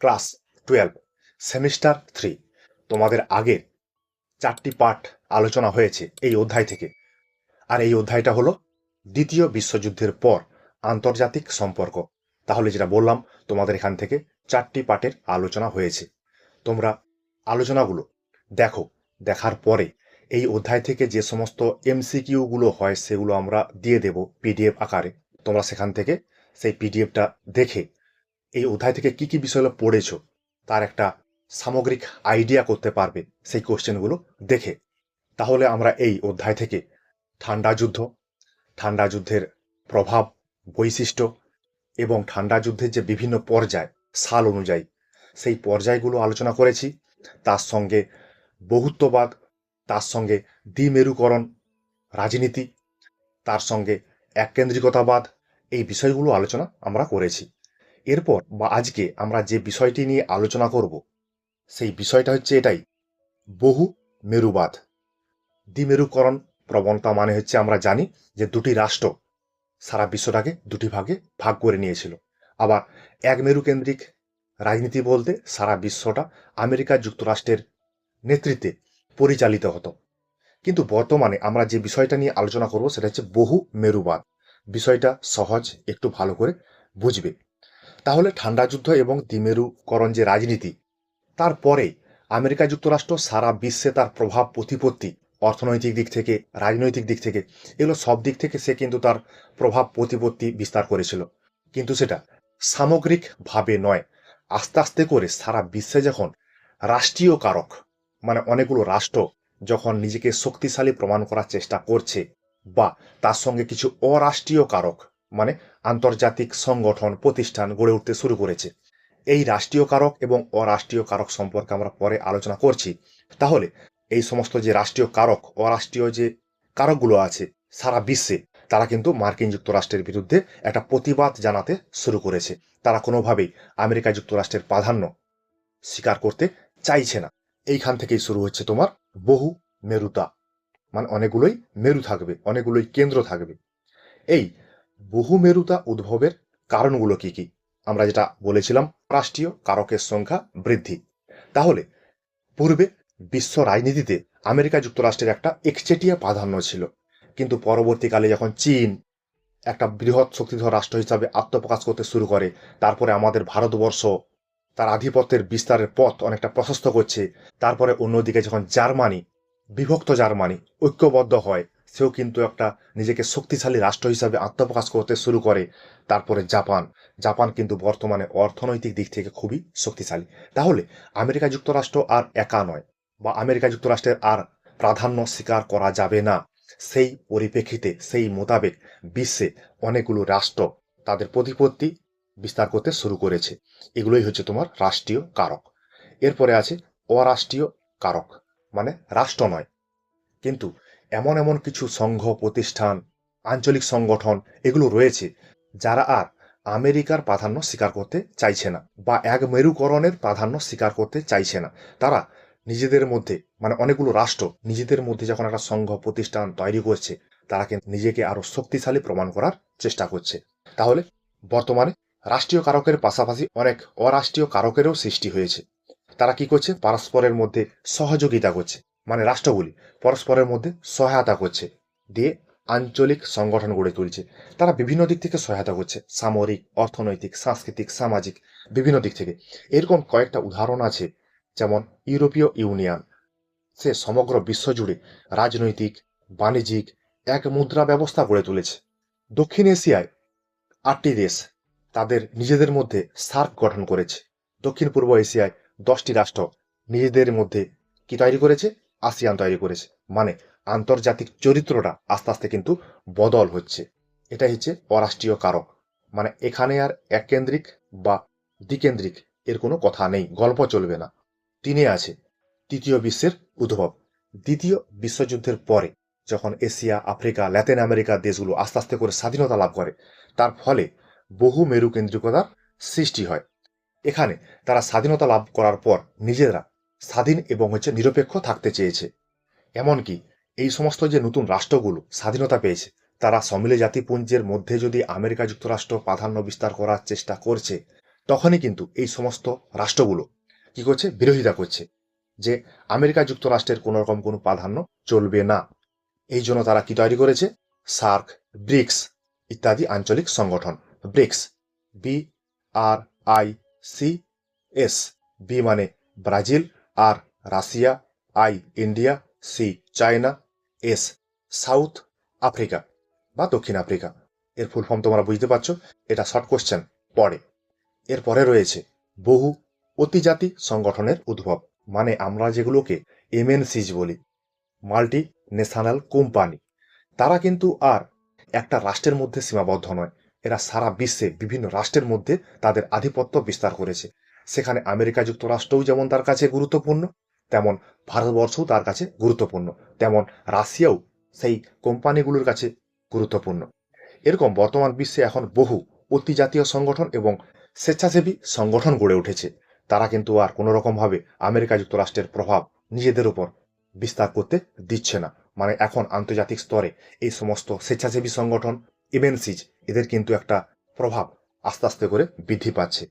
Class 12 semester 3 তোমাদের আগের 4টি পাঠ আলোচনা হয়েছে এই অধ্যায় থেকে। আর এই অধ্যায়টা হলো দ্বিতীয় বিশ্বযুদ্ধের পর আন্তর্জাতিক সম্পর্ক। তাহলে যেটা বললাম, তোমাদের এখান থেকে 4টি পাঠের আলোচনা হয়েছে। তোমরা আলোচনাগুলো দেখো, দেখার পরে এই অধ্যায় থেকে যে সমস্ত এমসিকিউ গুলো হয় সেগুলো আমরা দিয়ে দেব পিডিএফ আকারে। তোমরা সেখান থেকে সেই পিডিএফটা দেখে এই অধ্যায় থেকে কি কি বিষয়গুলো পড়েছো তার একটা সামগ্রিক আইডিয়া করতে পারবে সেই কোশ্চেনগুলো দেখে। তাহলে আমরা এই অধ্যায় থেকে ঠান্ডা যুদ্ধ, ঠান্ডা যুদ্ধের প্রভাব, বৈশিষ্ট্য এবং ঠান্ডা যুদ্ধের যে বিভিন্ন পর্যায় সাল অনুযায়ী সেই পর্যায়গুলো আলোচনা করেছি। তার সঙ্গে বহুত্ববাদ, তার সঙ্গে দ্বিমেরুকরণ রাজনীতি, তার সঙ্গে এককেন্দ্রিকতাবাদ, এই বিষয়গুলো আলোচনা আমরা করেছি। এরপর বা আজকে আমরা যে বিষয়টি নিয়ে আলোচনা করব সেই বিষয়টা হচ্ছে এটাই, বহু মেরুবাদ। দ্বিমেরুকরণ প্রবণতা মানে হচ্ছে আমরা জানি যে দুটি রাষ্ট্র সারা বিশ্বটাকে দুটি ভাগে ভাগ করে নিয়েছিল। আবার এক মেরুকেন্দ্রিক রাজনীতি বলতে সারা বিশ্বটা আমেরিকা যুক্তরাষ্ট্রের নেতৃত্বে পরিচালিত হতো। কিন্তু বর্তমানে আমরা যে বিষয়টা নিয়ে আলোচনা করব সেটা হচ্ছে বহু মেরুবাদ। বিষয়টা সহজ, একটু ভালো করে বুঝবে। তাহলে ঠান্ডা যুদ্ধ এবং দ্বিমেরুকরণ যে রাজনীতি, তারপরে আমেরিকা যুক্তরাষ্ট্র সারা বিশ্বে তার প্রভাব প্রতিপত্তি, অর্থনৈতিক দিক থেকে, রাজনৈতিক দিক থেকে, এগুলো সব দিক থেকে সে কিন্তু তার প্রভাব প্রতিপত্তি বিস্তার করেছিল। কিন্তু সেটা সামগ্রিকভাবে নয়, আস্তে আস্তে করে সারা বিশ্বে যখন রাষ্ট্রীয় কারক মানে অনেকগুলো রাষ্ট্র যখন নিজেকে শক্তিশালী প্রমাণ করার চেষ্টা করছে, বা তার সঙ্গে কিছু অরাষ্ট্রীয় কারক মানে আন্তর্জাতিক সংগঠন প্রতিষ্ঠান গড়ে উঠতে শুরু করেছে, এই রাষ্ট্রীয় কারক এবং অরাষ্ট্রীয় কারক সম্পর্কে আমরা পরে আলোচনা করছি। তাহলে এই সমস্ত যে রাষ্ট্রীয় কারক, অরাষ্ট্রীয় যে কারকগুলো আছে সারা বিশ্বে, তারা কিন্তু মার্কিন যুক্তরাষ্ট্রের বিরুদ্ধে একটা প্রতিবাদ জানাতে শুরু করেছে। তারা কোনোভাবেই আমেরিকা যুক্তরাষ্ট্রের প্রাধান্য স্বীকার করতে চাইছে না। এইখান থেকেই শুরু হচ্ছে তোমার বহু মেরুতা, মানে অনেকগুলোই মেরু থাকবে, অনেকগুলোই কেন্দ্র থাকবে। এই বহুমেরুতা উদ্ভবের কারণগুলো কি কি? আমরা যেটা বলেছিলাম, রাষ্ট্রীয় কারকের সংখ্যা বৃদ্ধি। তাহলে পূর্বে বিশ্ব রাজনীতিতে আমেরিকা যুক্তরাষ্ট্রের একটা একচেটিয়া প্রাধান্য ছিল, কিন্তু পরবর্তীকালে যখন চীন একটা বৃহৎ শক্তিধর রাষ্ট্র হিসাবে আত্মপ্রকাশ করতে শুরু করে, তারপরে আমাদের ভারতবর্ষ তার আধিপত্যের বিস্তারের পথ অনেকটা প্রশস্ত করছে, তারপরে অন্যদিকে যখন জার্মানি, বিভক্ত জার্মানি ঐক্যবদ্ধ হয়, সেও কিন্তু একটা নিজেকে শক্তিশালী রাষ্ট্র হিসাবে আত্মপ্রকাশ করতে শুরু করে, তারপরে জাপান, জাপান কিন্তু বর্তমানে অর্থনৈতিক দিক থেকে খুবই শক্তিশালী। তাহলে আমেরিকা যুক্তরাষ্ট্র আর একা নয়, বা আমেরিকা যুক্তরাষ্ট্রের আর প্রাধান্য স্বীকার করা যাবে না। সেই পরিপ্রেক্ষিতে সেই মোতাবেক বিশ্বে অনেকগুলো রাষ্ট্র তাদের প্রতিপত্তি বিস্তার করতে শুরু করেছে। এগুলোই হচ্ছে তোমার রাষ্ট্রীয় কারক। এরপরে আছে অরাষ্ট্রীয় কারক, মানে রাষ্ট্র নয় কিন্তু এমন এমন কিছু সংঘ প্রতিষ্ঠান, আঞ্চলিক সংগঠন এগুলো রয়েছে যারা আর আমেরিকার প্রাধান্য স্বীকার করতে চাইছে না, বা এক মেরুকরণের প্রাধান্য স্বীকার করতে চাইছে না। তারা নিজেদের মধ্যে, মানে অনেকগুলো রাষ্ট্র নিজেদের মধ্যে যখন একটা সংঘ প্রতিষ্ঠান তৈরি করছে, তারা কিন্তু নিজেকে আরো শক্তিশালী প্রমাণ করার চেষ্টা করছে। তাহলে বর্তমানে রাষ্ট্রীয় কারকের পাশাপাশি অনেক অরাষ্ট্রীয় কারকেরও সৃষ্টি হয়েছে। তারা কি করছে? পারস্পরের মধ্যে সহযোগিতা করছে, মানে রাষ্ট্রগুলি পরস্পরের মধ্যে সহায়তা করছে, দিয়ে আঞ্চলিক সংগঠন গড়ে তুলছে। তারা বিভিন্ন দিক থেকে সহায়তা করছে, সামরিক, অর্থনৈতিক, সাংস্কৃতিক, সামাজিক, বিভিন্ন দিক থেকে। এরকম কয়েকটা উদাহরণ আছে, যেমন ইউরোপীয় ইউনিয়ন, সে সমগ্র বিশ্ব জুড়ে রাজনৈতিক, বাণিজ্যিক এক মুদ্রা ব্যবস্থা গড়ে তুলেছে। দক্ষিণ এশিয়ায় 8টি দেশ তাদের নিজেদের মধ্যে সার্ক গঠন করেছে। দক্ষিণ পূর্ব এশিয়ায় 10টি রাষ্ট্র নিজেদের মধ্যে কি তৈরি করেছে? আসিয়ান তৈরি করেছে। মানে আন্তর্জাতিক চরিত্রটা আস্তে আস্তে কিন্তু বদল হচ্ছে। এটাই হচ্ছে অরাষ্ট্রীয় কারক। মানে এখানে আর এককেন্দ্রিক বা দ্বিকেন্দ্রিক এর কোনো কথা নেই, গল্প চলবে না। 3 আছে তৃতীয় বিশ্বের উদ্ভব। দ্বিতীয় বিশ্বযুদ্ধের পরে যখন এশিয়া, আফ্রিকা, লাতিন আমেরিকার দেশগুলো আস্তে আস্তে করে স্বাধীনতা লাভ করে, তার ফলে বহু মেরুকেন্দ্রিকতার সৃষ্টি হয়। এখানে তারা স্বাধীনতা লাভ করার পর নিজেরা স্বাধীন এবং নিরপেক্ষ থাকতে চেয়েছে। এমনকি এই সমস্ত যে নতুন রাষ্ট্রগুলো স্বাধীনতা পেয়েছে, তারা সম্মিলিত জাতিপুঞ্জের মধ্যে যদি আমেরিকা যুক্তরাষ্ট্র প্রাধান্য বিস্তার করার চেষ্টা করছে, তখনই কিন্তু এই সমস্ত রাষ্ট্রগুলো কি করছে, বিরোধিতা করছে যে আমেরিকা যুক্তরাষ্ট্রের কোনো রকম কোনো প্রাধান্য চলবে না। এই জন্য তারা কি তৈরি করেছে, সার্ক, ব্রিক্স ইত্যাদি আঞ্চলিক সংগঠন। ব্রিক্স, BRICS, বি মানে ব্রাজিল, আর Russia, India, China, south Africa বা দক্ষিণ আফ্রিকা। এর ফুল ফর্ম তোমরা বুঝতে পারছো, এটা শর্ট কোশ্চেন পড়ে। এরপরে রয়েছে বহু অতিজাতি সংগঠনের উদ্ভব, মানে আমরা যেগুলোকে MNCs বলি, মাল্টি ন্যাশনাল কোম্পানি। তারা কিন্তু আর একটা রাষ্ট্রের মধ্যে সীমাবদ্ধ নয়, এরা সারা বিশ্বে বিভিন্ন রাষ্ট্রের মধ্যে তাদের আধিপত্য বিস্তার করেছে। সেখানে আমেরিকা যুক্তরাষ্ট্রও যেমন তার কাছে গুরুত্বপূর্ণ, তেমন ভারতবর্ষও তার কাছে গুরুত্বপূর্ণ, তেমন রাশিয়াও সেই কোম্পানিগুলোর কাছে গুরুত্বপূর্ণ। এরকম বর্তমান বিশ্বে এখন বহু অতিজাতীয় সংগঠন এবং স্বেচ্ছাসেবী সংগঠন গড়ে উঠেছে। তারা কিন্তু আর কোনো রকমভাবে আমেরিকা যুক্তরাষ্ট্রের প্রভাব নিজেদের উপর বিস্তার করতে দিচ্ছে না। মানে এখন আন্তর্জাতিক স্তরে এই সমস্ত স্বেচ্ছাসেবী সংগঠন, MNCs, এদের কিন্তু একটা প্রভাব আস্তে আস্তে করে বৃদ্ধি পাচ্ছে।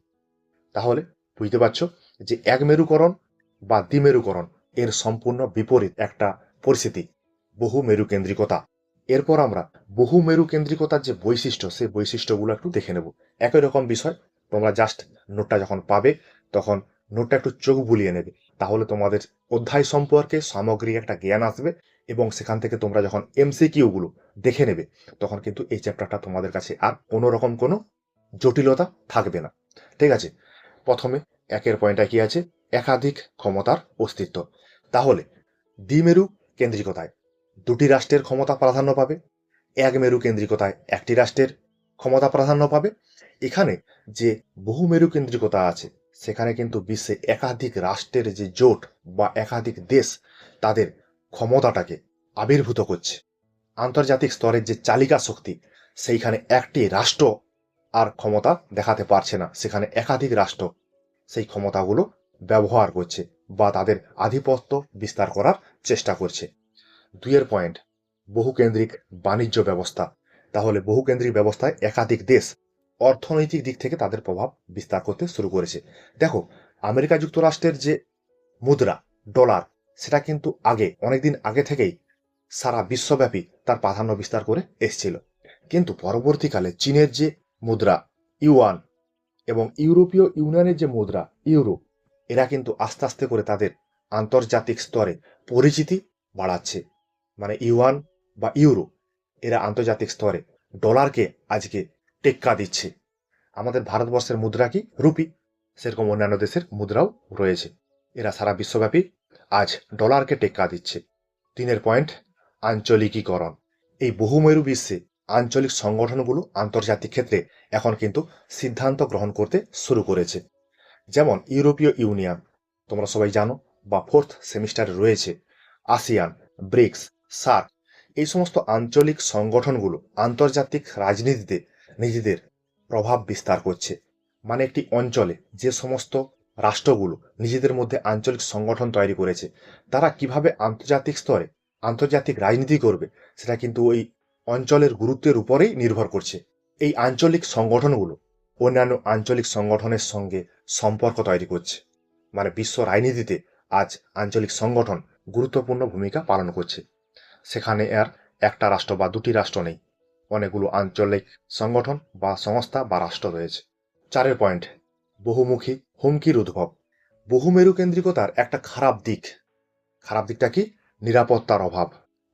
তাহলে বুঝতে পারছো যে এক মেরুকরণ বা দ্বিমেরুকরণ এর সম্পূর্ণ বিপরীত একটা পরিস্থিতি, বহু মেরুকেন্দ্রিকতা। এরপর আমরা বহু মেরুকেন্দ্রিকতার যে বৈশিষ্ট্য, সেই বৈশিষ্ট্যগুলো একটু দেখে নেব। একই রকম বিষয়, তোমরা জাস্ট নোটটা যখন পাবে তখন নোটটা একটু চোখ বুলিয়ে নেবে, তাহলে তোমাদের অধ্যায় সম্পর্কে সামগ্রিক একটা জ্ঞান আসবে এবং সেখান থেকে তোমরা যখন MCQ গুলো দেখে নেবে তখন কিন্তু এই চ্যাপ্টারটা তোমাদের কাছে আর কোনো রকম কোনো জটিলতা থাকবে না। ঠিক আছে, প্রথমে একের পয়েন্টটা কি আছে, একাধিক ক্ষমতার অস্তিত্ব। তাহলে দ্বিমেরু কেন্দ্রিকতায় দুটি রাষ্ট্রের ক্ষমতা প্রাধান্য পাবে, এক মেরু কেন্দ্রিকতায় একটি রাষ্ট্রের ক্ষমতা প্রাধান্য পাবে। এখানে যে বহুমেরু কেন্দ্রিকতা আছে সেখানে কিন্তু বিশ্বে একাধিক রাষ্ট্রের যে জোট বা একাধিক দেশ তাদের ক্ষমতাটাকে আবির্ভূত করছে। আন্তর্জাতিক স্তরের যে চালিকা শক্তি, সেইখানে একটি রাষ্ট্র আর ক্ষমতা দেখাতে পারছে না, সেখানে একাধিক রাষ্ট্র সেই ক্ষমতাগুলো ব্যবহার করছে বা তাদের আধিপত্য বিস্তার করার চেষ্টা করছে। দুইয়ের পয়েন্ট, বহুকেন্দ্রিক বাণিজ্য ব্যবস্থা। তাহলে বহুকেন্দ্রিক ব্যবস্থায় একাধিক দেশ অর্থনৈতিক দিক থেকে তাদের প্রভাব বিস্তার করতে শুরু করেছে। দেখো, আমেরিকা যুক্তরাষ্ট্রের যে মুদ্রা ডলার, সেটা কিন্তু অনেকদিন আগে থেকেই সারা বিশ্বব্যাপী তার প্রাধান্য বিস্তার করে এসেছিল। কিন্তু পরবর্তীকালে চীনের যে মুদ্রা ইউয়ান এবং ইউরোপীয় ইউনিয়নের যে মুদ্রা ইউরো, এরা কিন্তু আস্তে আস্তে করে তাদের আন্তর্জাতিক স্তরে পরিচিতি বাড়াচ্ছে। মানে ইউয়ান বা ইউরো, এরা আন্তর্জাতিক স্তরে ডলারকে আজকে টেক্কা দিচ্ছে। আমাদের ভারতবর্ষের মুদ্রা কি রুপি, সেরকম অন্যান্য দেশের মুদ্রাও রয়েছে। এরা সারা বিশ্বব্যাপী আজ ডলারকে টেক্কা দিচ্ছে। তিনের পয়েন্ট, আঞ্চলিকীকরণ। এই বহুমেরু বিশ্বে আঞ্চলিক সংগঠনগুলো আন্তর্জাতিক ক্ষেত্রে এখন কিন্তু সিদ্ধান্ত গ্রহণ করতে শুরু করেছে। যেমন ইউরোপীয় ইউনিয়ন, তোমরা সবাই জানো বা ফোর্থ সেমিস্টারে রয়েছে, আসিয়ান, ব্রিক্স, সার্ক, এই সমস্ত আঞ্চলিক সংগঠনগুলো আন্তর্জাতিক রাজনীতিতে নিজেদের প্রভাব বিস্তার করছে। মানে একটি অঞ্চলে যে সমস্ত রাষ্ট্রগুলো নিজেদের মধ্যে আঞ্চলিক সংগঠন তৈরি করেছে, তারা কিভাবে আন্তর্জাতিক স্তরে আন্তর্জাতিক রাজনীতি করবে সেটা কিন্তু ওই অঞ্চলের গুরুত্বের উপরেই নির্ভর করছে। এই আঞ্চলিক সংগঠনগুলো অন্যান্য আঞ্চলিক সংগঠনের সঙ্গে সম্পর্ক তৈরি করছে। মানে বিশ্ব রাজনীতিতে আজ আঞ্চলিক সংগঠন গুরুত্বপূর্ণ ভূমিকা পালন করছে। সেখানে আর একটা রাষ্ট্র বা দুটি রাষ্ট্র নেই, অনেকগুলো আঞ্চলিক সংগঠন বা সংস্থা বা রাষ্ট্র রয়েছে। চারের পয়েন্ট, বহুমুখী হুমকির উদ্ভব। বহুমেরু কেন্দ্রিকতার একটা খারাপ দিকটা কি, নিরাপত্তার অভাব।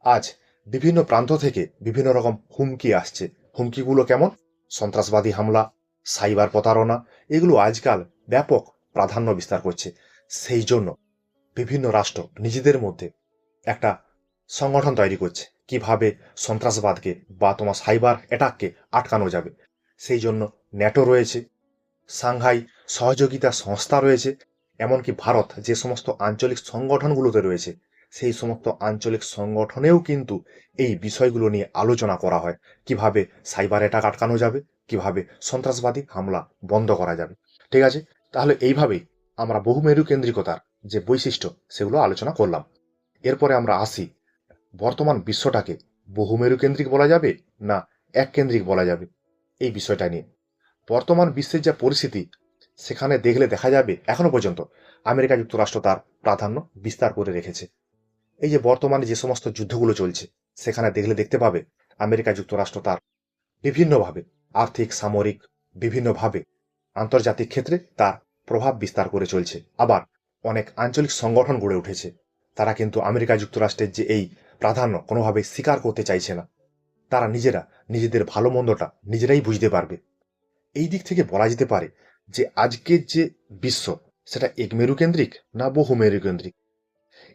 আজ বিভিন্ন প্রান্ত থেকে বিভিন্ন রকম হুমকি আসছে। হুমকিগুলো কেমন, সন্ত্রাসবাদী হামলা, সাইবার প্রতারণা, এগুলো আজকাল ব্যাপক প্রাধান্য বিস্তার করছে। সেই জন্য বিভিন্ন রাষ্ট্র নিজেদের মধ্যে একটা সংগঠন তৈরি করছে কিভাবে সন্ত্রাসবাদকে বা তোমার সাইবার অ্যাটাককে আটকানো যাবে। সেই জন্য ন্যাটো রয়েছে, সাংহাই সহযোগিতা সংস্থা রয়েছে, এমনকি ভারত যে সমস্ত আঞ্চলিক সংগঠনগুলোতে রয়েছে সেই সমস্ত আঞ্চলিক সংগঠনেও কিন্তু এই বিষয়গুলো নিয়ে আলোচনা করা হয়, কিভাবে সাইবার অ্যাটাক আটকানো যাবে, কিভাবে সন্ত্রাসবাদী হামলা বন্ধ করা যাবে। ঠিক আছে, তাহলে এইভাবেই আমরা বহুমেরু কেন্দ্রিকতার যে বৈশিষ্ট্য সেগুলো আলোচনা করলাম। এরপরে আমরা আসি, বর্তমান বিশ্বটাকে বহুমেরু কেন্দ্রিক বলা যাবে না এক কেন্দ্রিক বলা যাবে, এই বিষয়টা নিয়ে। বর্তমান বিশ্বের যা পরিস্থিতি, সেখানে দেখলে দেখা যাবে এখনো পর্যন্ত আমেরিকা যুক্তরাষ্ট্র তার প্রাধান্য বিস্তার করে রেখেছে। এই যে বর্তমানে যে সমস্ত যুদ্ধগুলো চলছে, সেখানে দেখলে দেখতে পাবে আমেরিকা যুক্তরাষ্ট্র তার বিভিন্নভাবে আর্থিক, সামরিক, বিভিন্নভাবে আন্তর্জাতিক ক্ষেত্রে তার প্রভাব বিস্তার করে চলছে। আবার অনেক আঞ্চলিক সংগঠন গড়ে উঠেছে, তারা কিন্তু আমেরিকা যুক্তরাষ্ট্রের যে এই প্রাধান্য কোনোভাবে স্বীকার করতে চাইছে না। তারা নিজেরা নিজেদের ভালো মন্দটা নিজেরাই বুঝতে পারবে। এই দিক থেকে বলা যেতে পারে যে আজকের যে বিশ্ব, সেটা একমেরু কেন্দ্রিক না বহুমেরু কেন্দ্রিক,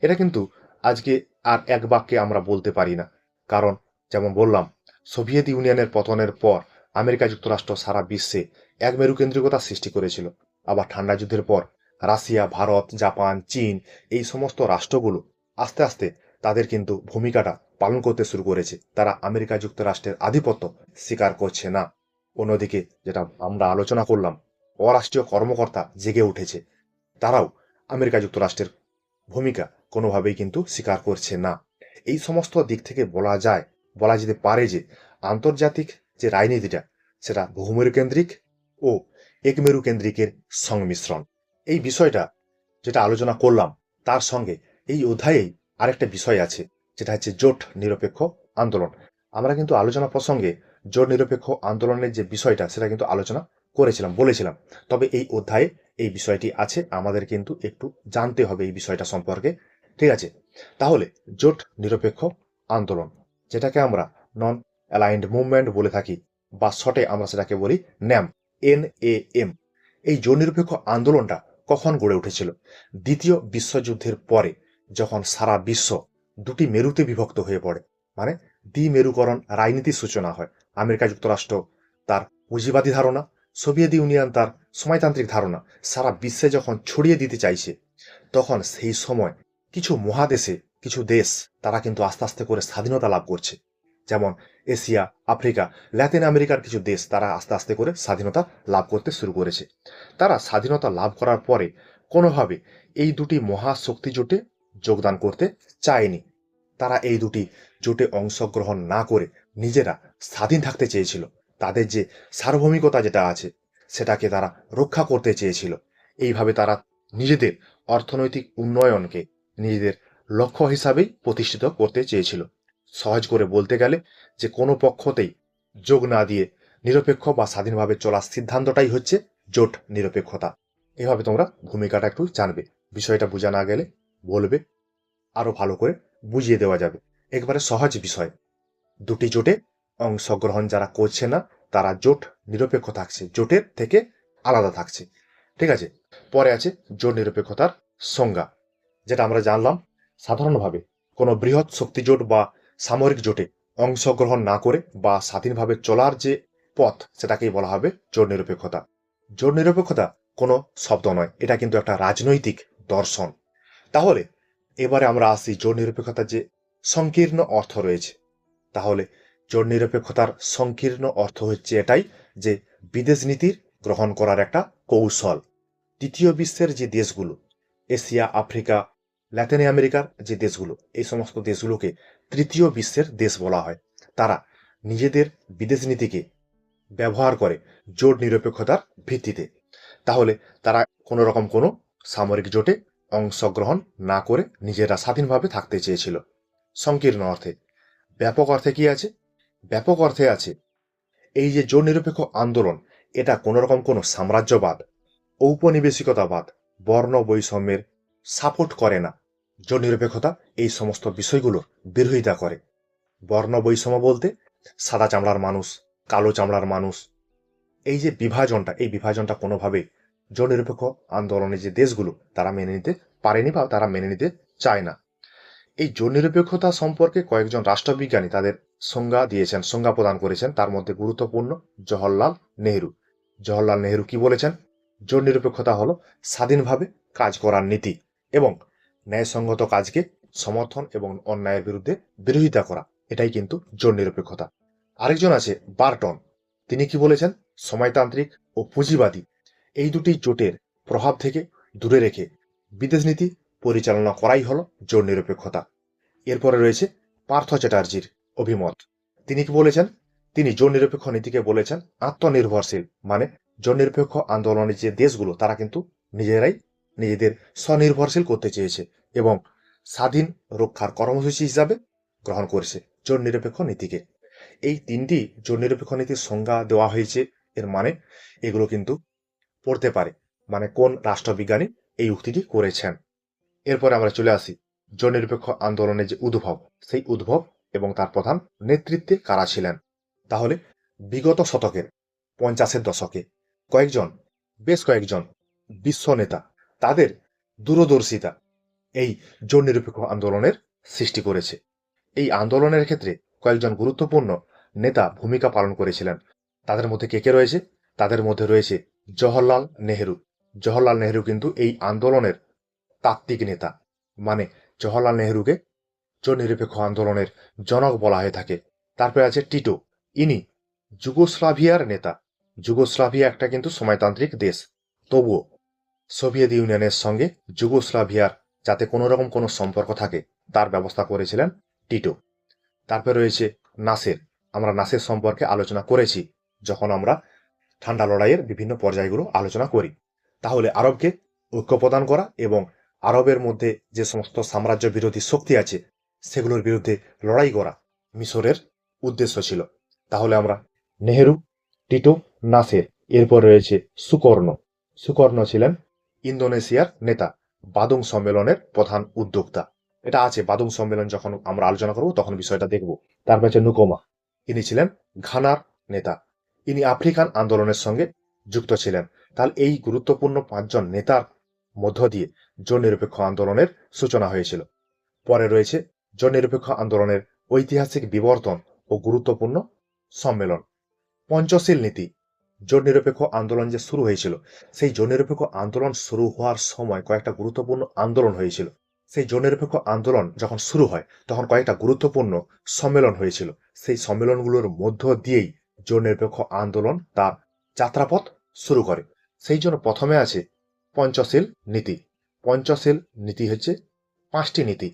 এটা কিন্তু আজকে আর এক বাক্যে আমরা বলতে পারি না। কারণ যেমন বললাম, সোভিয়েত ইউনিয়নের পতনের পর আমেরিকা যুক্তরাষ্ট্র সারা বিশ্বে এক মেরুকেন্দ্রিকতা সৃষ্টি করেছিল। আবার ঠান্ডা যুদ্ধের পর রাশিয়া, ভারত, জাপান, চীন, এই সমস্ত রাষ্ট্রগুলো আস্তে আস্তে তাদের কিন্তু ভূমিকাটা পালন করতে শুরু করেছে। তারা আমেরিকা যুক্তরাষ্ট্রের আধিপত্য স্বীকার করছে না। অন্যদিকে যেটা আমরা আলোচনা করলাম, অরাষ্ট্রীয় কর্মকর্তা জেগে উঠেছে, তারাও আমেরিকা যুক্তরাষ্ট্রের ভূমিকা কোনোভাবেই কিন্তু স্বীকার করছে না। এই সমস্ত দিক থেকে বলা যেতে পারে যে আন্তর্জাতিক যে রাজনীতিটা, সেটা বহুমেরু কেন্দ্রিক ও একমেরু কেন্দ্রিকের সংমিশ্রণ। এই বিষয়টা যেটা আলোচনা করলাম, তার সঙ্গে এই অধ্যায়েই আরেকটা বিষয় আছে, যেটা হচ্ছে জোট নিরপেক্ষ আন্দোলন। আমরা কিন্তু আলোচনা প্রসঙ্গে জোট নিরপেক্ষ আন্দোলনের যে বিষয়টা, সেটা কিন্তু আলোচনা বলেছিলাম। তবে এই অধ্যায়ে এই বিষয়টি আছে, আমাদের কিন্তু একটু জানতে হবে এই বিষয়টা সম্পর্কে। ঠিক আছে, তাহলে জোট নিরপেক্ষ আন্দোলন, যেটাকে আমরা নন অ্যালাইন্ড মুভমেন্ট বলে থাকি, বা শর্টে আমরা সেটাকে বলি ন্যাম, NAM। এই জোট নিরপেক্ষ আন্দোলনটা কখন গড়ে উঠেছিল? দ্বিতীয় বিশ্বযুদ্ধের পরে, যখন সারা বিশ্ব দুটি মেরুতে বিভক্ত হয়ে পড়ে, মানে দ্বিমেরুকরণ রাজনীতির সূচনা হয়। আমেরিকা যুক্তরাষ্ট্র তার পুঁজিবাদী ধারণা, সোভিয়েত ইউনিয়ন তার সময়তান্ত্রিক ধারণা সারা বিশ্বে যখন ছড়িয়ে দিতে চাইছে, তখন সেই সময় কিছু মহাদেশে কিছু দেশ তারা কিন্তু আস্তে আস্তে করে স্বাধীনতা লাভ করছে। যেমন এশিয়া, আফ্রিকা, ল্যাতিন আমেরিকার কিছু দেশ তারা আস্তে আস্তে করে স্বাধীনতা লাভ করতে শুরু করেছে। তারা স্বাধীনতা লাভ করার পরে কোনোভাবে এই দুটি মহাশক্তি জোটে যোগদান করতে চায়নি। তারা এই দুটি জোটে অংশগ্রহণ না করে নিজেরা স্বাধীন থাকতে চেয়েছিল। তাদের যে সার্বভৌমিকতা যেটা আছে, সেটাকে তারা রক্ষা করতে চেয়েছিল। এইভাবে তারা নিজেদের অর্থনৈতিক উন্নয়নকে নিজেদের লক্ষ্য হিসাবেই প্রতিষ্ঠিত করতে চেয়েছিল। সহজ করে বলতে গেলে, যে কোনো পক্ষতেই যোগ না দিয়ে নিরপেক্ষ বা স্বাধীনভাবে চলার সিদ্ধান্তটাই হচ্ছে জোট নিরপেক্ষতা। এভাবে তোমরা ভূমিকাটা একটু জানবে। বিষয়টা বোঝা না গেলে বলবে, আরো ভালো করে বুঝিয়ে দেওয়া যাবে। একবারে সহজ বিষয়। দুটি জোটে অংশগ্রহণ যারা করছে না, তারা জোট নিরপেক্ষ থাকছে, জোটের থেকে আলাদা থাকছে। ঠিক আছে, পরে আছে জোট নিরপেক্ষতার সংজ্ঞা, যেটা আমরা জানলাম। সাধারণভাবে কোনো বৃহৎ শক্তি জোট বা সামরিক জোটে অংশগ্রহণ না করে বা স্বাধীনভাবে চলার যে পথ, সেটাকেই বলা হবে জোট নিরপেক্ষতা। জোট নিরপেক্ষতা কোনো শব্দ নয়, এটা কিন্তু একটা রাজনৈতিক দর্শন। তাহলে এবারে আমরা আসি জোট নিরপেক্ষতার যে সংকীর্ণ অর্থ রয়েছে। তাহলে জোট নিরপেক্ষতার সংকীর্ণ অর্থ হচ্ছে এটাই, যে বিদেশ নীতির গ্রহণ করার একটা কৌশল। তৃতীয় বিশ্বের যে দেশগুলো, এশিয়া, আফ্রিকা, ল্যাতিন আমেরিকার যে দেশগুলো, এই সমস্ত দেশগুলোকে তৃতীয় বিশ্বের দেশ বলা হয়। তারা নিজেদের বিদেশ নীতিকে ব্যবহার করে জোট নিরপেক্ষতার ভিত্তিতে। তাহলে তারা কোনো রকম কোনো সামরিক জোটে অংশগ্রহণ না করে নিজেরা স্বাধীনভাবে থাকতে চেয়েছিল, সংকীর্ণ অর্থে। ব্যাপক অর্থে কি আছে? ব্যাপক অর্থে আছে এই যে জোট নিরপেক্ষ আন্দোলন, এটা কোনো রকম কোনো সাম্রাজ্যবাদ, ঔপনিবেশিকতাবাদ, বর্ণ বৈষম্যের সাপোর্ট করে না। জোট নিরপেক্ষতা এই সমস্ত বিষয়গুলোর বিরোধিতা করে। বর্ণ বৈষম্য বলতে সাদা চামড়ার মানুষ, কালো চামড়ার মানুষ, এই যে বিভাজনটা, এই বিভাজনটা কোনোভাবে জোট নিরপেক্ষ আন্দোলনের যে দেশগুলো তারা মেনে নিতে পারেনি বা তারা মেনে নিতে চায় না। এই জোট নিরপেক্ষতা সম্পর্কে কয়েকজন রাষ্ট্রবিজ্ঞানী তাদের সংজ্ঞা প্রদান করেছেন। তার মধ্যে গুরুত্বপূর্ণ জওহরলাল নেহেরু। জওহরলাল নেহেরু কি বলেছেন? জোট নিরপেক্ষতা হলো স্বাধীনভাবে কাজ করার নীতি এবং ন্যায়সঙ্গত কাজকে সমর্থন এবং অন্যায়ের বিরুদ্ধে বিরোধিতা করা, এটাই কিন্তু জোট নিরপেক্ষতা। আরেকজন আছে বার্টন। তিনি কি বলেছেন? সময়তান্ত্রিক ও পুঁজিবাদী এই দুটি জোটের প্রভাব থেকে দূরে রেখে বিদেশ নীতি পরিচালনা করাই হলো জোট নিরপেক্ষতা। এরপরে রয়েছে পার্থ চ্যাটার্জির অভিমত। তিনি কি বলেছেন? তিনি জোট নিরপেক্ষ নীতিকে বলেছেন আত্মনির্ভরশীল, মানে জোট নিরপেক্ষ আন্দোলনের যে দেশগুলো তারা কিন্তু নিজেরাই নিজেদের স্বনির্ভরশীল করতে চেয়েছে এবং স্বাধীন রক্ষার কর্মসূচি হিসাবে গ্রহণ করেছে জোট নিরপেক্ষ নীতিকে। এই তিনটি জোট নিরপেক্ষ নীতির সংজ্ঞা দেওয়া হয়েছে, এর মানে এগুলো কিন্তু পড়তে পারে, মানে কোন রাষ্ট্রবিজ্ঞানী এই উক্তিটি করেছেন। এরপরে আমরা চলে আসি জোট নিরপেক্ষ আন্দোলনের যে উদ্ভব, সেই উদ্ভব এবং তার প্রধান নেতৃত্বে কারা ছিলেন। তাহলে বিগত শতকের 50-এর দশকে বেশ কয়েকজন বিশ্ব নেতা তাদের দূরদর্শিতা এই জোট নিরপেক্ষ আন্দোলনের সৃষ্টি করেছে। এই আন্দোলনের ক্ষেত্রে কয়েকজন গুরুত্বপূর্ণ নেতা ভূমিকা পালন করেছিলেন। তাদের মধ্যে কে কে রয়েছে? তাদের মধ্যে রয়েছে জওহরলাল নেহেরু। জওহরলাল নেহেরু কিন্তু এই আন্দোলনের তাত্ত্বিক নেতা, মানে জওহরলাল নেহেরুকে জোট নিরপেক্ষ আন্দোলনের জনক বলা হয়ে থাকে। তারপরে আছে টিটো, ইনি যুগোস্লাভিয়ার নেতা। যুগোস্লাভিয়া একটা কিন্তু সময়তান্ত্রিক দেশ, তবুও সোভিয়েত ইউনিয়নের সঙ্গে যুগোস্লাভিয়ার যাতে কোনো রকম কোনো সম্পর্ক থাকে তার ব্যবস্থা করেছিলেন টিটো। তারপরে রয়েছে নাসের। আমরা নাসের সম্পর্কে আলোচনা করেছি যখন আমরা ঠান্ডা লড়াইয়ের বিভিন্ন পর্যায়গুলো আলোচনা করি। তাহলে আরবকে ঐক্য প্রদান করা এবং আরবের মধ্যে যে সমস্ত সাম্রাজ্য বিরোধী শক্তি আছে সেগুলোর বিরুদ্ধে লড়াই করা মিশরের উদ্দেশ্য ছিল। তাহলে আমরা নেহেরু, টিটো, নাসের, এরপর রয়েছে সুকর্ণ। সুকর্ণ ছিলেন ইন্দোনেশিয়ার নেতা, বাদুং সম্মেলনের প্রধান উদ্যোক্তা। এটা আছে, বাদুং সম্মেলন যখন আমরা আলোচনা করব তখন বিষয়টা দেখব। তারপর আছে নুকোমা, ইনি ছিলেন ঘানার নেতা, ইনি আফ্রিকান আন্দোলনের সঙ্গে যুক্ত ছিলেন। তাহলে এই গুরুত্বপূর্ণ 5জন নেতার মধ্য দিয়ে জোট নিরপেক্ষ আন্দোলনের সূচনা হয়েছিল। পরে রয়েছে জোট নিরপেক্ষ আন্দোলনের ঐতিহাসিক বিবর্তন ও গুরুত্বপূর্ণ সম্মেলন। পঞ্চশীল নীতি। জোট নিরপেক্ষ আন্দোলন যে শুরু হয়েছিল, সেই জোট নিরপেক্ষ আন্দোলন শুরু হওয়ার সময় কয়েকটা গুরুত্বপূর্ণ আন্দোলন হয়েছিল। সেই জোট নিরপেক্ষ আন্দোলন যখন শুরু হয় তখন কয়েকটা গুরুত্বপূর্ণ সম্মেলন হয়েছিল। সেই সম্মেলনগুলোর মধ্য দিয়েই জোট নিরপেক্ষ আন্দোলন তার যাত্রাপথ শুরু করে। সেই জন্য প্রথমে আছে পঞ্চশীল নীতি। পঞ্চশীল নীতি হচ্ছে 5টি নীতি।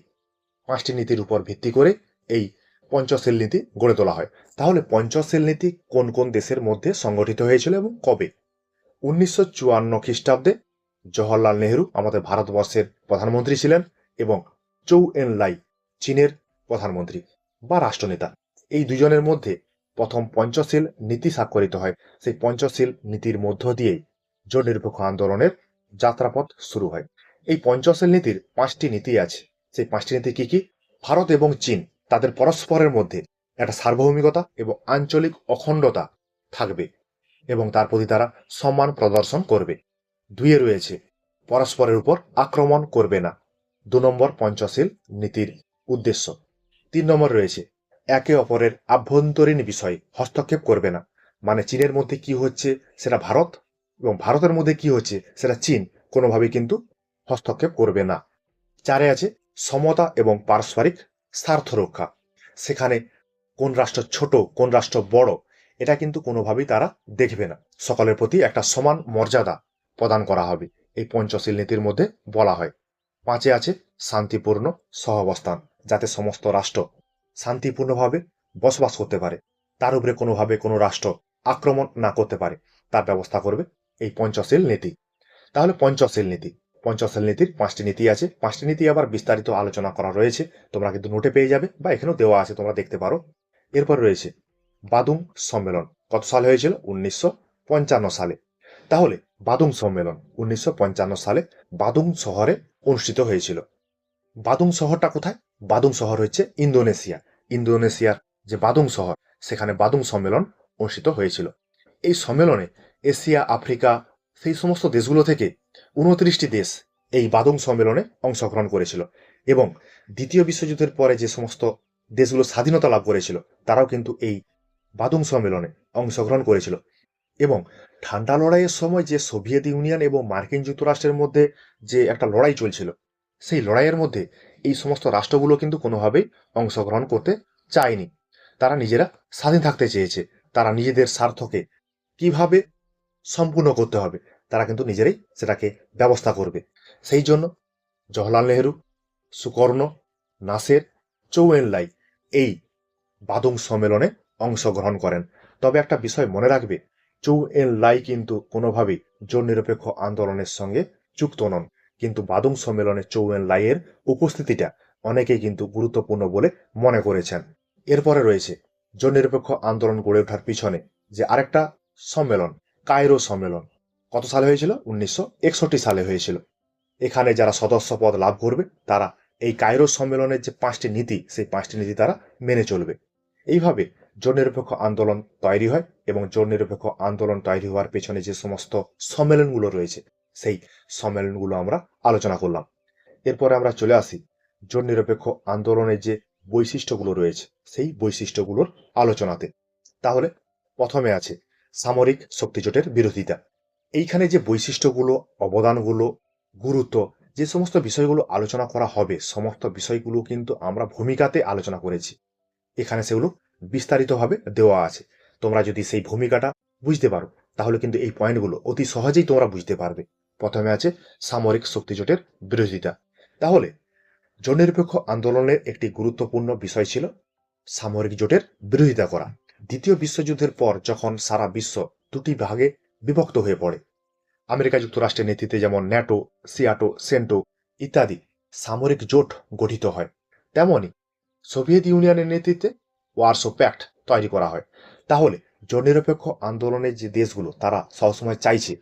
5টি নীতির উপর ভিত্তি করে এই পঞ্চশীল নীতি গড়ে তোলা হয়। তাহলে পঞ্চশীল নীতি কোন কোন দেশের মধ্যে সংগঠিত হয়েছিল এবং কবে? 1954 খ্রিস্টাব্দে জওহরলাল নেহেরু আমাদের ভারতবর্ষের প্রধানমন্ত্রী ছিলেন এবং চৌ এন লাই চীনের প্রধানমন্ত্রী বা রাষ্ট্রনেতা। এই দুজনের মধ্যে প্রথম পঞ্চশীল নীতি স্বাক্ষরিত হয়। সেই পঞ্চশীল নীতির মধ্য দিয়েই জোট নিরপেক্ষ আন্দোলনের যাত্রাপথ শুরু হয়। এই পঞ্চশীল নীতির 5টি নীতি আছে। সেই 5টি নীতি কি কি? ভারত এবং চীন তাদের পরস্পরের মধ্যে একটা সার্বভৌমিকতা এবং আঞ্চলিক অখণ্ডতা থাকবে এবং তার প্রতি তারা সম্মান প্রদর্শন করবে। 2 রয়েছে পরস্পরের উপর আক্রমণ করবে না, 2 নম্বর পঞ্চশীল নীতির উদ্দেশ্য। 3 নম্বর রয়েছে একে অপরের আভ্যন্তরীণ বিষয়ে হস্তক্ষেপ করবে না, মানে চীনের মধ্যে কি হচ্ছে সেটা ভারত এবং ভারতের মধ্যে কি হচ্ছে সেটা চীন কোনোভাবেই কিন্তু হস্তক্ষেপ করবে না। 4 আছে সমতা এবং পারস্পরিক স্বার্থ রক্ষা। সেখানে কোন রাষ্ট্র ছোট কোন রাষ্ট্র বড় এটা কিন্তু কোনোভাবেই তারা দেখবে না, সকলের প্রতি একটা সমান মর্যাদা প্রদান করা হবে, এই পঞ্চশীল নীতির মধ্যে বলা হয়। 5 আছে শান্তিপূর্ণ সহাবস্থান, যাতে সমস্ত রাষ্ট্র শান্তিপূর্ণভাবে বসবাস করতে পারে, তার উপরে কোনোভাবে কোনো রাষ্ট্র আক্রমণ না করতে পারে তার ব্যবস্থা করবে এই পঞ্চশীল নীতি। তাহলে পঞ্চশীল নীতি, পঞ্চশীল নীতির 5টি নীতি আছে। 5টি নীতি আবার বিস্তারিত আলোচনা করা রয়েছে, তোমরা কিন্তু নোটে পেয়ে যাবে বা এখানেও দেওয়া আছে, তোমরা দেখতে পারো। এরপর রয়েছে বাদুং সম্মেলন। কত সালে হয়েছিল? 1955 সালে। তাহলে বাদুং সম্মেলন 1955 সালে বাদুং শহরে অনুষ্ঠিত হয়েছিল। বাদুং শহরটা কোথায়? বাদুং শহর হচ্ছে ইন্দোনেশিয়া। ইন্দোনেশিয়ার যে বাদুং শহর, সেখানে বাদুং সম্মেলন অনুষ্ঠিত হয়েছিল। এই সম্মেলনে এশিয়া, আফ্রিকা, সেই সমস্ত দেশগুলো থেকে 29টি দেশ এই বাদুং সম্মেলনে অংশগ্রহণ করেছিল এবং দ্বিতীয় বিশ্বযুদ্ধের পরে যে সমস্ত দেশগুলো স্বাধীনতা লাভ করেছিল তারাও কিন্তু এই বাদুং সম্মেলনে অংশগ্রহণ করেছিল। এবং ঠান্ডা লড়াইয়ের সময় যে সোভিয়েত ইউনিয়ন এবং মার্কিন যুক্তরাষ্ট্রের মধ্যে যে একটা লড়াই চলছিল, সেই লড়াইয়ের মধ্যে এই সমস্ত রাষ্ট্রগুলো কিন্তু কোনোভাবেই অংশগ্রহণ করতে চায়নি। তারা নিজেরা স্বাধীন থাকতে চেয়েছে, তারা নিজেদের স্বার্থকে কিভাবে সম্পূর্ণ করতে হবে তারা কিন্তু নিজেরাই সেটাকে ব্যবস্থা করবে। সেই জন্য জওহরলাল নেহেরু, সুকর্ণ, নাসের, চৌ এন লাই এই বাদুং সম্মেলনে অংশগ্রহণ করেন। তবে একটা বিষয় মনে রাখবে, চৌ এন লাই কিন্তু কোনোভাবেই জোট নিরপেক্ষ আন্দোলনের সঙ্গে যুক্ত নন, কিন্তু বাদুং সম্মেলনে চৌ এন লাইয়ের উপস্থিতিটা অনেকেই কিন্তু গুরুত্বপূর্ণ বলে মনে করেছেন। এরপরে রয়েছে জোট নিরপেক্ষ আন্দোলন গড়ে ওঠার পিছনে যে আরেকটা সম্মেলন, কায়রো সম্মেলন। কত সালে হয়েছিল? 1961 সালে হয়েছিল। এখানে যারা সদস্য পদ লাভ করবে তারা এই কায়রো সম্মেলনের যে 5টি নীতি, সেই 5টি নীতি তারা মেনে চলবে। এইভাবে জোট নিরপেক্ষ আন্দোলন তৈরি হয়, এবং জোট নিরপেক্ষ আন্দোলন তৈরি হওয়ার পেছনে যে সমস্ত সম্মেলনগুলো রয়েছে সেই সম্মেলনগুলো আমরা আলোচনা করলাম। এরপরে আমরা চলে আসি জোট নিরপেক্ষ আন্দোলনের যে বৈশিষ্ট্যগুলো রয়েছে সেই বৈশিষ্ট্যগুলোর আলোচনাতে। তাহলে প্রথমে আছে সামরিক শক্তিজোটের বিরোধিতা। এইখানে যে বৈশিষ্ট্যগুলো, অবদানগুলো, গুরুত্ব, যে সমস্ত বিষয়গুলো আলোচনা করা হবে, সমস্ত বিষয়গুলো কিন্তু আমরা ভূমিকাতে আলোচনা করেছি। এখানে সেগুলো বিস্তারিতভাবে দেওয়া আছে। তোমরা যদি সেই ভূমিকাটা বুঝতে পারো তাহলে কিন্তু এই পয়েন্টগুলো অতি সহজেই তোমরা বুঝতে পারবে। প্রথমে আছে সামরিক শক্তিজোটের বিরোধিতা। তাহলে জোট নিরপেক্ষ আন্দোলনের একটি গুরুত্বপূর্ণ বিষয় ছিল সামরিক জোটের বিরোধিতা করা। দ্বিতীয় বিশ্বযুদ্ধের পর যখন সারা বিশ্ব দুটি ভাগে বিভক্ত হয়ে পড়ে, আমেরিকা যুক্তরাষ্ট্রের নেতৃত্বে যেমন ন্যাটো, সিয়াটো, সেন্টো ইত্যাদি সামরিক জোট গঠিত হয়, তেমনি সোভিয়েত ইউনিয়নের নেতৃত্বে ওয়ারশো প্যাক্ট তৈরি করা হয়। তাহলে জোট নিরপেক্ষ আন্দোলনের যে দেশগুলো তারা সবসময় চাইছে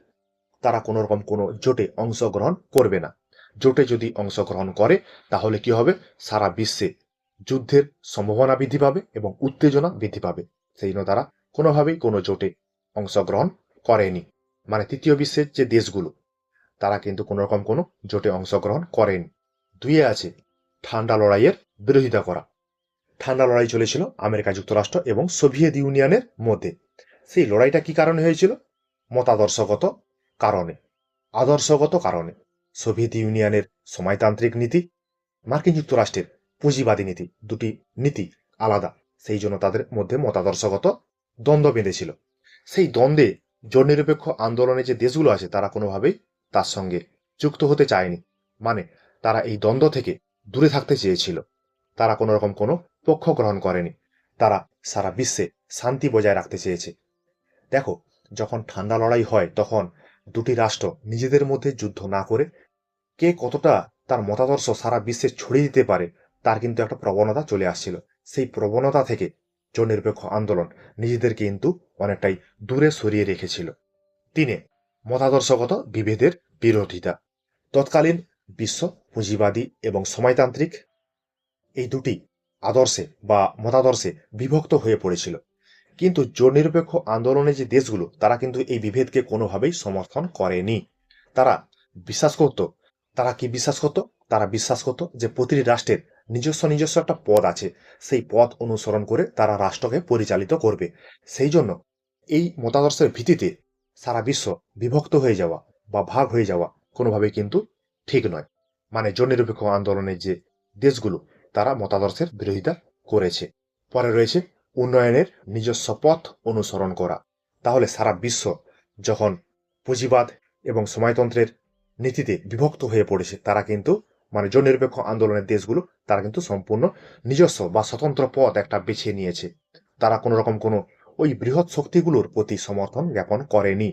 তারা কোনো রকম কোনো জোটে অংশগ্রহণ করবে না। জোটে যদি অংশগ্রহণ করে তাহলে কি হবে? সারা বিশ্বে যুদ্ধের সম্ভাবনা বৃদ্ধি পাবে এবং উত্তেজনা বৃদ্ধি পাবে। সেই জন্য তারা কোনোভাবেই কোনো জোটে অংশগ্রহণ করেনি। মানে তৃতীয় বিশ্বের যে দেশগুলো তারা কিন্তু কোনো রকম কোনো জোটে অংশগ্রহণ করেনি। দুইয়ে আছে ঠান্ডা লড়াইয়ের বিরোধিতা করা। ঠান্ডা লড়াই চলেছিল আমেরিকা যুক্তরাষ্ট্র এবং সোভিয়েত ইউনিয়নের মধ্যে। সেই লড়াইটা কি কারণে হয়েছিল? মতাদর্শগত কারণে, আদর্শগত কারণে। সোভিয়েত ইউনিয়নের সময়তান্ত্রিক নীতি, মার্কিন যুক্তরাষ্ট্রের পুঁজিবাদী নীতি, দুটি নীতি আলাদা। সেই জন্য তাদের মধ্যে মতাদর্শগত দ্বন্দ্ব বেঁধেছিল। সেই দ্বন্দ্বে জোট নিরপেক্ষ আন্দোলনে যে দেশগুলো আছে তারা কোনোভাবেই তার সঙ্গে যুক্ত হতে চায়নি। মানে তারা এই দ্বন্দ্ব থেকে দূরে থাকতে চেয়েছিল। তারা কোনো রকম কোনো পক্ষ গ্রহণ করেনি। তারা সারা বিশ্বে শান্তি বজায় রাখতে চেয়েছে। দেখো, যখন ঠান্ডা লড়াই হয় তখন দুটি রাষ্ট্র নিজেদের মধ্যে যুদ্ধ না করে কে কতটা তার মতাদর্শ সারা বিশ্বে ছড়িয়ে দিতে পারে তার কিন্তু একটা প্রবণতা চলে আসছিল। সেই প্রবণতা থেকে জোট নিরপেক্ষ আন্দোলন নিজেদের কিন্তু অনেকটাই দূরে সরিয়ে রেখেছিল। তিনে মতাদর্শগত বিভেদের বিরোধিতা। তৎকালীন বিশ্ব পুঁজিবাদী এবং সময়তান্ত্রিক এই দুটি আদর্শে বা মতাদর্শে বিভক্ত হয়ে পড়েছিল। কিন্তু জোট নিরপেক্ষ আন্দোলনের যে দেশগুলো তারা কিন্তু এই বিভেদকে কোনোভাবেই সমর্থন করেনি। তারা বিশ্বাস করত, তারা কি বিশ্বাস করত? তারা বিশ্বাস করত যে প্রতিটি রাষ্ট্রের নিজস্ব নিজস্ব একটা পদ আছে, সেই পথ অনুসরণ করে তারা রাষ্ট্রকে পরিচালিত করবে। সেই জন্য এই মতাদর্শের ভিত্তিতে সারা বিশ্ব বিভক্ত হয়ে যাওয়া বা ভাগ হয়ে যাওয়া কোনোভাবেই কিন্তু ঠিক নয়। মানে জোট নিরপেক্ষ আন্দোলনের যে দেশগুলো তারা মতাদর্শের বিরোধিতা করেছে। পরে রয়েছে উন্নয়নের নিজস্ব পথ অনুসরণ করা। তাহলে সারা বিশ্ব যখন পুঁজিবাদ এবং সময়তন্ত্রের নীতিতে বিভক্ত হয়ে পড়েছে তারা কিন্তু মানে জোট নিরপেক্ষ আন্দোলনের দেশগুলো তারা কিন্তু সম্পূর্ণ নিজস্ব বা স্বতন্ত্র পথ একটা বেছে নিয়েছে। তারা কোনো রকম কোনো ওই বৃহৎ শক্তিগুলোর প্রতি সমর্থন জ্ঞাপন করেনি।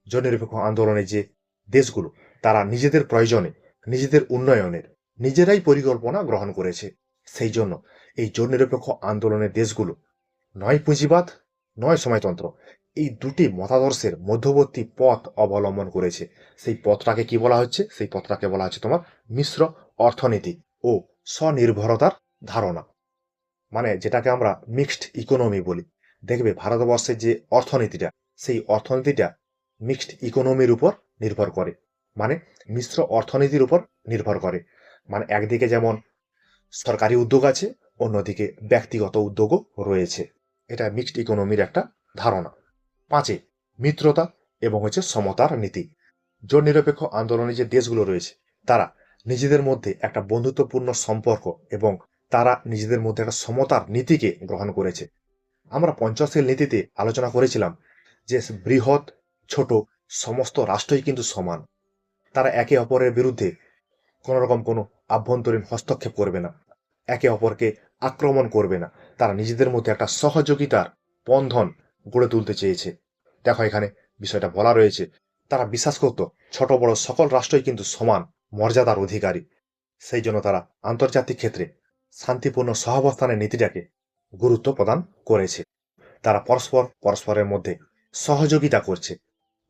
জোট নিরপেক্ষ আন্দোলনের যে দেশগুলো তারা নিজেদের প্রয়োজনে, নিজেদের উন্নয়নের নিজেরাই পরিকল্পনা গ্রহণ করেছে। সেই জন্য এই জোট নিরপেক্ষ আন্দোলনের দেশগুলো নয় পুঁজিবাদ নয় সময়তন্ত্র, এই দুটি মতাদর্শের মধ্যবর্তী পথ অবলম্বন করেছে। সেই পথটাকে কি বলা হচ্ছে? সেই পথটাকে বলা হচ্ছে তোমার মিশ্র অর্থনীতি ও স্বনির্ভরতার ধারণা। মানে যেটাকে আমরা মিক্সড ইকোনমি বলি। দেখবে ভারতবর্ষের যে অর্থনীতিটা সেই অর্থনীতিটা মিক্সড ইকোনমির উপর নির্ভর করে। মানে মিশ্র অর্থনীতির উপর নির্ভর করে। মানে একদিকে যেমন সরকারি উদ্যোগ আছে, অন্যদিকে ব্যক্তিগত উদ্যোগও রয়েছে। এটা মিক্সড ইকোনমির একটা ধারণা। পাঁচে মিত্রতা এবং সমতার নীতি। জোট নিরপেক্ষ আন্দোলনের যে দেশগুলো রয়েছে তারা নিজেদের মধ্যে একটা বন্ধুত্বপূর্ণ সম্পর্ক এবং তারা নিজেদের মধ্যে একটা সমতার নীতিকে গ্রহণ করেছে। আমরা পঞ্চশীল নীতিতে আলোচনা করেছিলাম যে বৃহৎ ছোট সমস্ত রাষ্ট্রই কিন্তু সমান। তারা একে অপরের বিরুদ্ধে কোনো রকম কোনো আভ্যন্তরীণ হস্তক্ষেপ করবে না, একে অপরকে আক্রমণ করবে না। তারা নিজেদের মধ্যে একটা সহযোগিতার বন্ধন গড়ে তুলতে চেয়েছে। দেখো এখানে বিষয়টা বলা রয়েছে, তারা বিশ্বাস করত ছোট বড় সকল রাষ্ট্রই কিন্তু সমান মর্যাদার অধিকারী। সেই জন্য তারা আন্তর্জাতিক ক্ষেত্রে শান্তিপূর্ণ সহাবস্থানের নীতিটাকে গুরুত্ব প্রদান করেছে। তারা পরস্পরের মধ্যে সহযোগিতা করছে।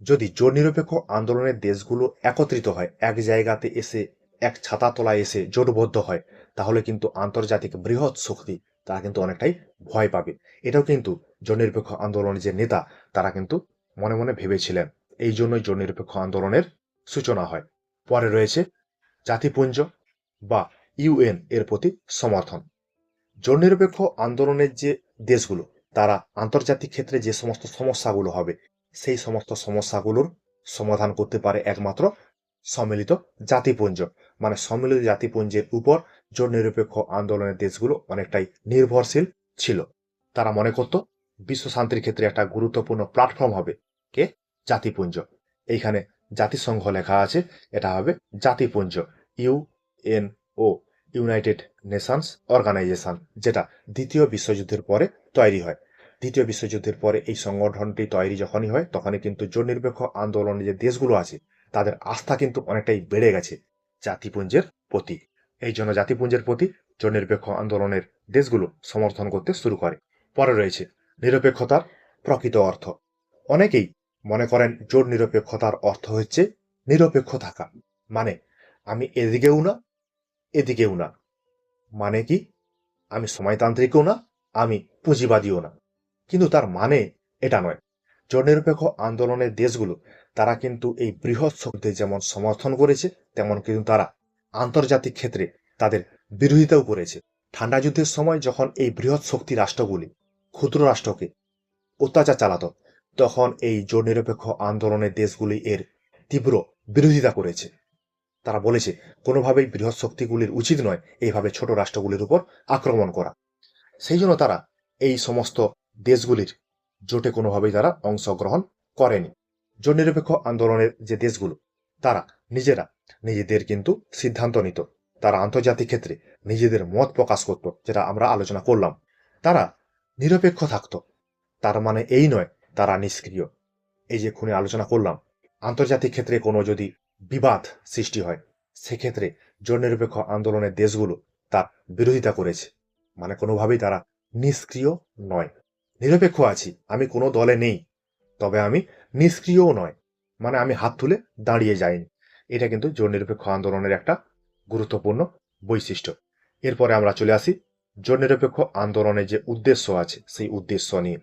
যদি জোট নিরপেক্ষ আন্দোলনের দেশগুলো একত্রিত হয়, এক জায়গাতে এসে এক ছাতা তলায় এসে জোটবদ্ধ হয়, তাহলে কিন্তু আন্তর্জাতিক বৃহৎ শক্তি তারা কিন্তু অনেকটাই ভয় পাবে। এটাও কিন্তু জোট নিরপেক্ষ আন্দোলনের যে নেতা তারা কিন্তু মনে মনে ভেবেছিলেন। এই জন্যই জোট নিরপেক্ষ আন্দোলনের সূচনা হয়। পরে রয়েছে জাতিপুঞ্জ বা ইউএন এর প্রতি সমর্থন। জোট নিরপেক্ষ আন্দোলনের যে দেশগুলো তারা আন্তর্জাতিক ক্ষেত্রে যে সমস্ত সমস্যাগুলো হবে সেই সমস্ত সমস্যাগুলোর সমাধান করতে পারে একমাত্র সম্মিলিত জাতিপুঞ্জ। মানে সম্মিলিত জাতিপুঞ্জের উপর জোট নিরপেক্ষ আন্দোলনের দেশগুলো অনেকটাই নির্ভরশীল ছিল। তারা মনে করত বিশ্ব শান্তির ক্ষেত্রে একটা গুরুত্বপূর্ণ প্ল্যাটফর্ম হবে কে? জাতিপুঞ্জ। এইখানে জাতিসংঘ লেখা আছে, এটা হবে জাতিপুঞ্জ, ইউএনও, ইউনাইটেড নেশনস অর্গানাইজেশন, যেটা দ্বিতীয় বিশ্বযুদ্ধের পরে তৈরি হয়। দ্বিতীয় বিশ্বযুদ্ধের পরে এই সংগঠনটি তৈরি যখনই হয় তখনই কিন্তু জোট নিরপেক্ষ আন্দোলনের যে দেশগুলো আছে তাদের আস্থা কিন্তু অনেকটাই বেড়ে গেছে জাতিপুঞ্জের প্রতি। এই জন্য জাতিপুঞ্জের প্রতি জোট নিরপেক্ষ আন্দোলনের দেশগুলো সমর্থন করতে শুরু করে। পরে রয়েছে নিরপেক্ষতার প্রকৃত অর্থ। অনেকেই মনে করেন জোট নিরপেক্ষতার অর্থ হচ্ছে নিরপেক্ষ থাকা, মানে আমি এদিকেও না এদিকেও না। মানে কি? আমি সমাজতান্ত্রিকও না, আমি পুঁজিবাদীও না। কিন্তু তার মানে এটা নয়। জোট নিরপেক্ষ আন্দোলনের দেশগুলো তারা কিন্তু এই বৃহৎ শক্তিদের যেমন সমর্থন করেছে, তেমন কিন্তু তারা আন্তর্জাতিক ক্ষেত্রে তাদের বিরোধিতাও করেছে। ঠান্ডা যুদ্ধের সময় যখন এই বৃহৎ শক্তি রাষ্ট্রগুলি ক্ষুদ্র রাষ্ট্রকে অত্যাচার চালাতো, তখন এই জোট নিরপেক্ষ আন্দোলনের দেশগুলি এর তীব্র বিরোধিতা করেছে। তারা বলেছে কোনোভাবেই বৃহৎ শক্তিগুলির উচিত নয় এইভাবে ছোট রাষ্ট্রগুলির উপর আক্রমণ করা। সেই জন্য তারা এই সমস্ত দেশগুলির জোটে কোনোভাবেই তারা অংশগ্রহণ করেনি। জোট নিরপেক্ষ আন্দোলনের যে দেশগুলো তারা নিজেরা নিজেদের কিন্তু সিদ্ধান্ত নিত। তারা আন্তর্জাতিক ক্ষেত্রে নিজেদের মত প্রকাশ করত, যেটা আমরা আলোচনা করলাম। তারা নিরপেক্ষ থাকত। তার মানে এই নয় তারা নিষ্ক্রিয়। এই যে খুনে আলোচনা করলাম, আন্তর্জাতিক ক্ষেত্রে কোনো যদি বিবাদ সৃষ্টি হয় সেক্ষেত্রে জোট নিরপেক্ষ আন্দোলনের দেশগুলো তার বিরোধিতা করেছে। মানে কোনোভাবেই তারা নিষ্ক্রিয় নয়। নিরপেক্ষ আছি, আমি কোনো দলে নেই, তবে আমি নিষ্ক্রিয়ও নয়, মানে আমি হাত তুলে দাঁড়িয়ে যাইনি। এটা কিন্তু জোট নিরপেক্ষ আন্দোলনের একটা গুরুত্বপূর্ণ বৈশিষ্ট্য। এরপরে আমরা চলে আসি জোট নিরপেক্ষ আন্দোলনের যে উদ্দেশ্য আছে সেই উদ্দেশ্য নিয়ে।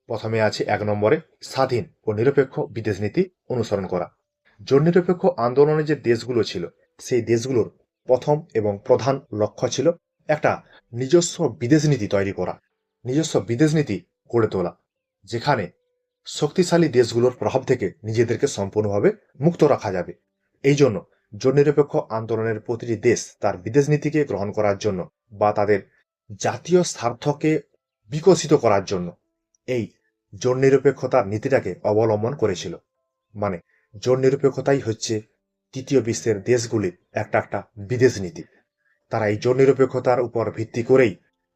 প্রথমে আছে 1 নম্বরে স্বাধীন ও নিরপেক্ষ বিদেশ নীতি অনুসরণ করা। জোট নিরপেক্ষ আন্দোলনের যে দেশগুলো ছিল সেই দেশগুলোর প্রথম এবং প্রধান লক্ষ্য ছিল একটা নিজস্ব বিদেশ নীতি তৈরি করা, নিজস্ব বিদেশ নীতি গড়ে তোলা, যেখানে শক্তিশালী দেশগুলোর প্রভাব থেকে নিজেদেরকে সম্পূর্ণভাবে মুক্ত রাখা যাবে। এই জন্য জোট নিরপেক্ষ আন্দোলনের প্রতিটি দেশ তার বিদেশ নীতিকে গ্রহণ করার জন্য বা তাদের জাতীয় স্বার্থকে বিকশিত করার জন্য এই জোট নিরপেক্ষতার নীতিটাকে অবলম্বন করেছিল। মানে জোট নিরপেক্ষতাই হচ্ছে তৃতীয় বিশ্বের দেশগুলির একটা বিদেশ নীতি। তারা এই জোট নিরপেক্ষতার উপর ভিত্তি করেই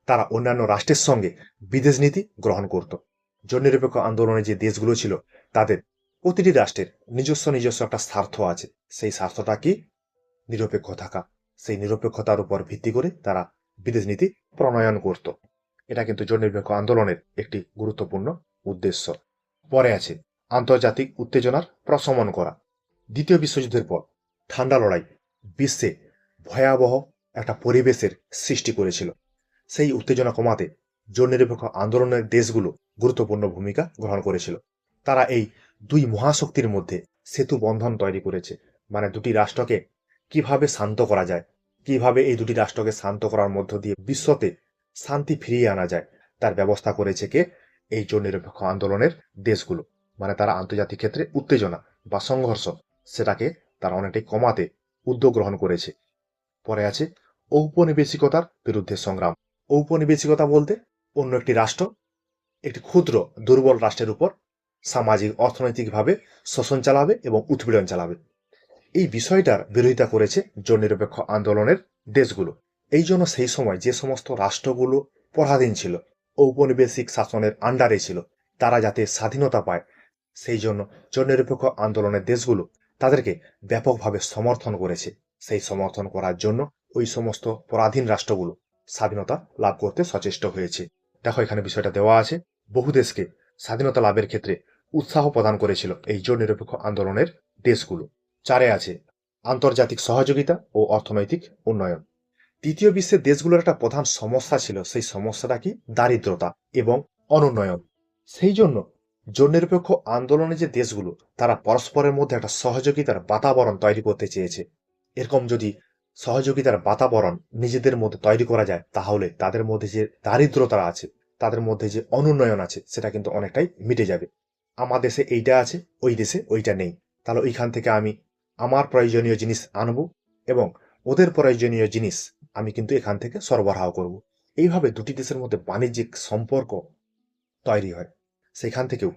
তারা অন্যান্য রাষ্ট্রের সঙ্গে বিদেশ নীতি গ্রহণ করত। জোট নিরপেক্ষ আন্দোলনের যে দেশগুলো ছিল তাদের প্রতিটি রাষ্ট্রের নিজস্ব নিজস্ব একটা স্বার্থ আছে। সেই স্বার্থটা কি? নিরপেক্ষ থাকা। সেই নিরপেক্ষতার উপর ভিত্তি করে তারা বিদেশ নীতি প্রণয়ন করত। এটা কিন্তু জোট নিরপেক্ষ আন্দোলনের একটি গুরুত্বপূর্ণ উদ্দেশ্য। পরে আছে আন্তর্জাতিক উত্তেজনার প্রশমন করা। দ্বিতীয় বিশ্বযুদ্ধের পর ঠান্ডা লড়াই বিশ্বে ভয়াবহ একটা পরিবেশের সৃষ্টি করেছিল। সেই উত্তেজনা কমাতে জোট নিরপেক্ষ আন্দোলনের দেশগুলো গুরুত্বপূর্ণ ভূমিকা গ্রহণ করেছিল। তারা এই দুই মহাশক্তির মধ্যে সেতু বন্ধন তৈরি করেছে। মানে দুটি রাষ্ট্রকে কিভাবে শান্ত করা যায়, কিভাবে এই দুটি রাষ্ট্রকে শান্ত করার মধ্য দিয়ে বিশ্বতে শান্তি ফিরিয়ে আনা যায়, তার ব্যবস্থা করেছে কে? এই জোট নিরপেক্ষ আন্দোলনের দেশগুলো। মানে তারা আন্তর্জাতিক ক্ষেত্রে উত্তেজনা বা সংঘর্ষ সেটাকে তারা অনেকটাই কমাতে উদ্যোগ গ্রহণ করেছে। পরে আছে ঔপনিবেশিকতার বিরুদ্ধে সংগ্রাম। ঔপনিবেশিকতা বলতে অন্য একটি রাষ্ট্র একটি ক্ষুদ্র দুর্বল রাষ্ট্রের উপর সামাজিক অর্থনৈতিকভাবে শোষণ চালাবে এবং উৎপীড়ন চালাবে। এই বিষয়টার বিরোধিতা করেছে জোট নিরপেক্ষ আন্দোলনের দেশগুলো। এই জন্য সেই সময় যে সমস্ত রাষ্ট্রগুলো পরাধীন ছিল, ঔপনিবেশিক শাসনের আন্ডারে ছিল, তারা যাতে স্বাধীনতা পায় সেই জন্য জোট নিরপেক্ষ আন্দোলনের দেশগুলো তাদেরকে ব্যাপকভাবে সমর্থন করেছে। সেই সমর্থন করার জন্য ওই সমস্ত পরাধীন রাষ্ট্রগুলো স্বাধীনতা লাভ করতে সচেষ্ট হয়েছে। দেখো এখানে বিষয়টা দেওয়া আছে, বহু দেশকে স্বাধীনতা লাভের ক্ষেত্রে উৎসাহ প্রদান করেছিল এই জোট নিরপেক্ষ আন্দোলনের দেশগুলো। 4 আছে আন্তর্জাতিক সহযোগিতা ও অর্থনৈতিক উন্নয়ন। তৃতীয় বিশ্বের দেশগুলোর একটা প্রধান সমস্যা ছিল, সেই সমস্যাটা কি? দারিদ্রতা এবং অনুন্নয়ন। সেই জন্য জোট নিরপেক্ষ আন্দোলনের যে দেশগুলো তারা পরস্পরের মধ্যে একটা সহযোগিতার বাতাবরণ তৈরি করতে চেয়েছে। এরকম যদি সহযোগিতার বাতাবরণ নিজেদের মধ্যে তৈরি করা যায়, তাহলে তাদের মধ্যে যে দারিদ্রতা আছে, তাদের মধ্যে যে অনুন্নয়ন আছে, সেটা কিন্তু অনেকটাই মিটে যাবে। আমার দেশে এইটা আছে, ওই দেশে ওইটা নেই, তাহলে ওইখান থেকে আমি আমার প্রয়োজনীয় জিনিস আনবো এবং ওদের প্রয়োজনীয় জিনিস আমি কিন্তু এখান থেকে সরবরাহ করব। এইভাবে দুটি দেশের মধ্যে বাণিজ্যিক সম্পর্ক তৈরি হয়। সেখান থেকেও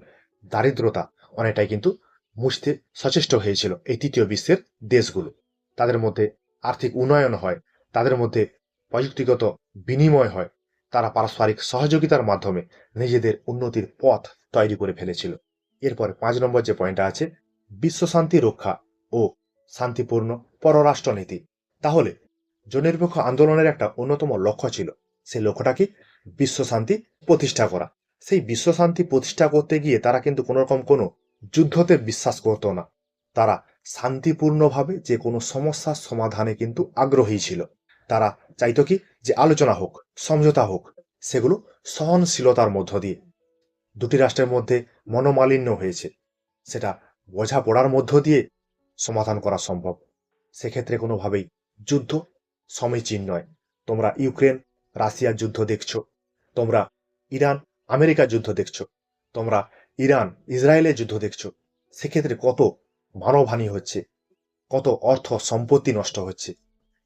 দারিদ্রতা অনেকটাই কিন্তু মুছতে সচেষ্ট হয়েছিল এই তৃতীয় বিশ্বের দেশগুলো। তাদের মধ্যে আর্থিক উন্নয়ন হয়, তাদের মধ্যে প্রযুক্তিগত বিনিময় হয়, তারা পারস্পরিক সহযোগিতার মাধ্যমে নিজেদের উন্নতির পথ তৈরি করে ফেলেছিল। এরপরে 5 নম্বর যে পয়েন্টটা আছে, বিশ্ব শান্তি রক্ষা ও শান্তিপূর্ণ পররাষ্ট্রনীতি। তাহলে জননিরপেক্ষ আন্দোলনের একটা অন্যতম লক্ষ্য ছিল, সেই লক্ষ্যটা কি? বিশ্ব শান্তি প্রতিষ্ঠা করা। সেই বিশ্ব শান্তি প্রতিষ্ঠা করতে গিয়ে তারা কিন্তু কোনো রকম কোনো যুদ্ধতে বিশ্বাস করতো না। তারা শান্তিপূর্ণভাবে যে কোনো সমস্যার সমাধানে কিন্তু আগ্রহী ছিল। তারা চাইতো কি? যে আলোচনা হোক, সমঝোতা হোক, সেগুলো সহনশীলতার মধ্য দিয়ে। দুটি রাষ্ট্রের মধ্যে মনোমালিন্য হয়েছে, সেটা বোঝাপড়ার মধ্য দিয়ে সমাধান করা সম্ভব। সেক্ষেত্রে কোনোভাবেই যুদ্ধ সমীচীন নয়। তোমরা ইউক্রেন রাশিয়ার যুদ্ধ দেখছো, তোমরা ইরান আমেরিকার যুদ্ধ দেখছো, তোমরা ইরান ইসরায়েলের যুদ্ধ দেখছো। সেক্ষেত্রে কত মানবহানি হচ্ছে, কত অর্থ সম্পত্তি নষ্ট হচ্ছে।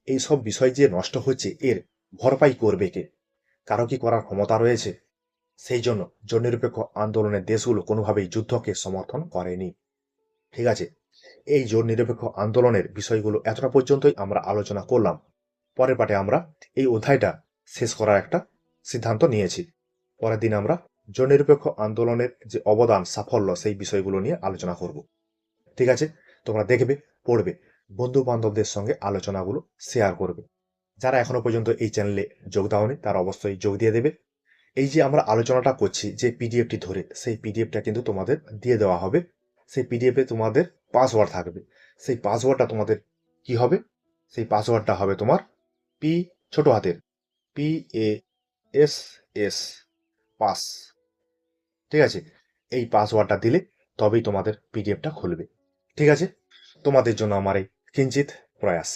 এই সব বিষয় যে নষ্ট হচ্ছে, এর ভরপাই করবে কে? কারো কি করার ক্ষমতা রয়েছে? সেই জন্য জোট নিরপেক্ষ আন্দোলনের দেশগুলো কোনোভাবেই যুদ্ধকে সমর্থন করেনি। ঠিক আছে, এই জোট নিরপেক্ষ আন্দোলনের বিষয়গুলো এতটা পর্যন্তই আমরা আলোচনা করলাম। পরের পাঠে আমরা এই অধ্যায়টা শেষ করার একটা সিদ্ধান্ত নিয়েছি। পরের দিন আমরা জোট নিরপেক্ষ আন্দোলনের যে অবদান সাফল্য সেই বিষয়গুলো নিয়ে আলোচনা করব। ঠিক আছে, তোমরা দেখবে, পড়বে, বন্ধু বান্ধবদের সঙ্গে আলোচনাগুলো শেয়ার করবে। যারা এখনো পর্যন্ত এই চ্যানেলে যোগ দাওনি তারা অবশ্যই যোগ দিয়ে দেবে। এই যে আমরা আলোচনাটা করছি যে পিডিএফটি ধরে, সেই পিডিএফটা কিন্তু তোমাদের দিয়ে দেওয়া হবে। সেই পিডিএফে তোমাদের পাসওয়ার্ড থাকবে। সেই পাসওয়ার্ডটা তোমাদের কি হবে? সেই পাসওয়ার্ডটা হবে তোমার পি, ছোট হাতের PASS, পাস। ঠিক আছে, এই পাসওয়ার্ডটা দিলে তবেই তোমাদের পিডিএফটা খুলবে। ঠিক আছে, তোমাদের জন্য আমার এই কিঞ্চিত প্রয়াস।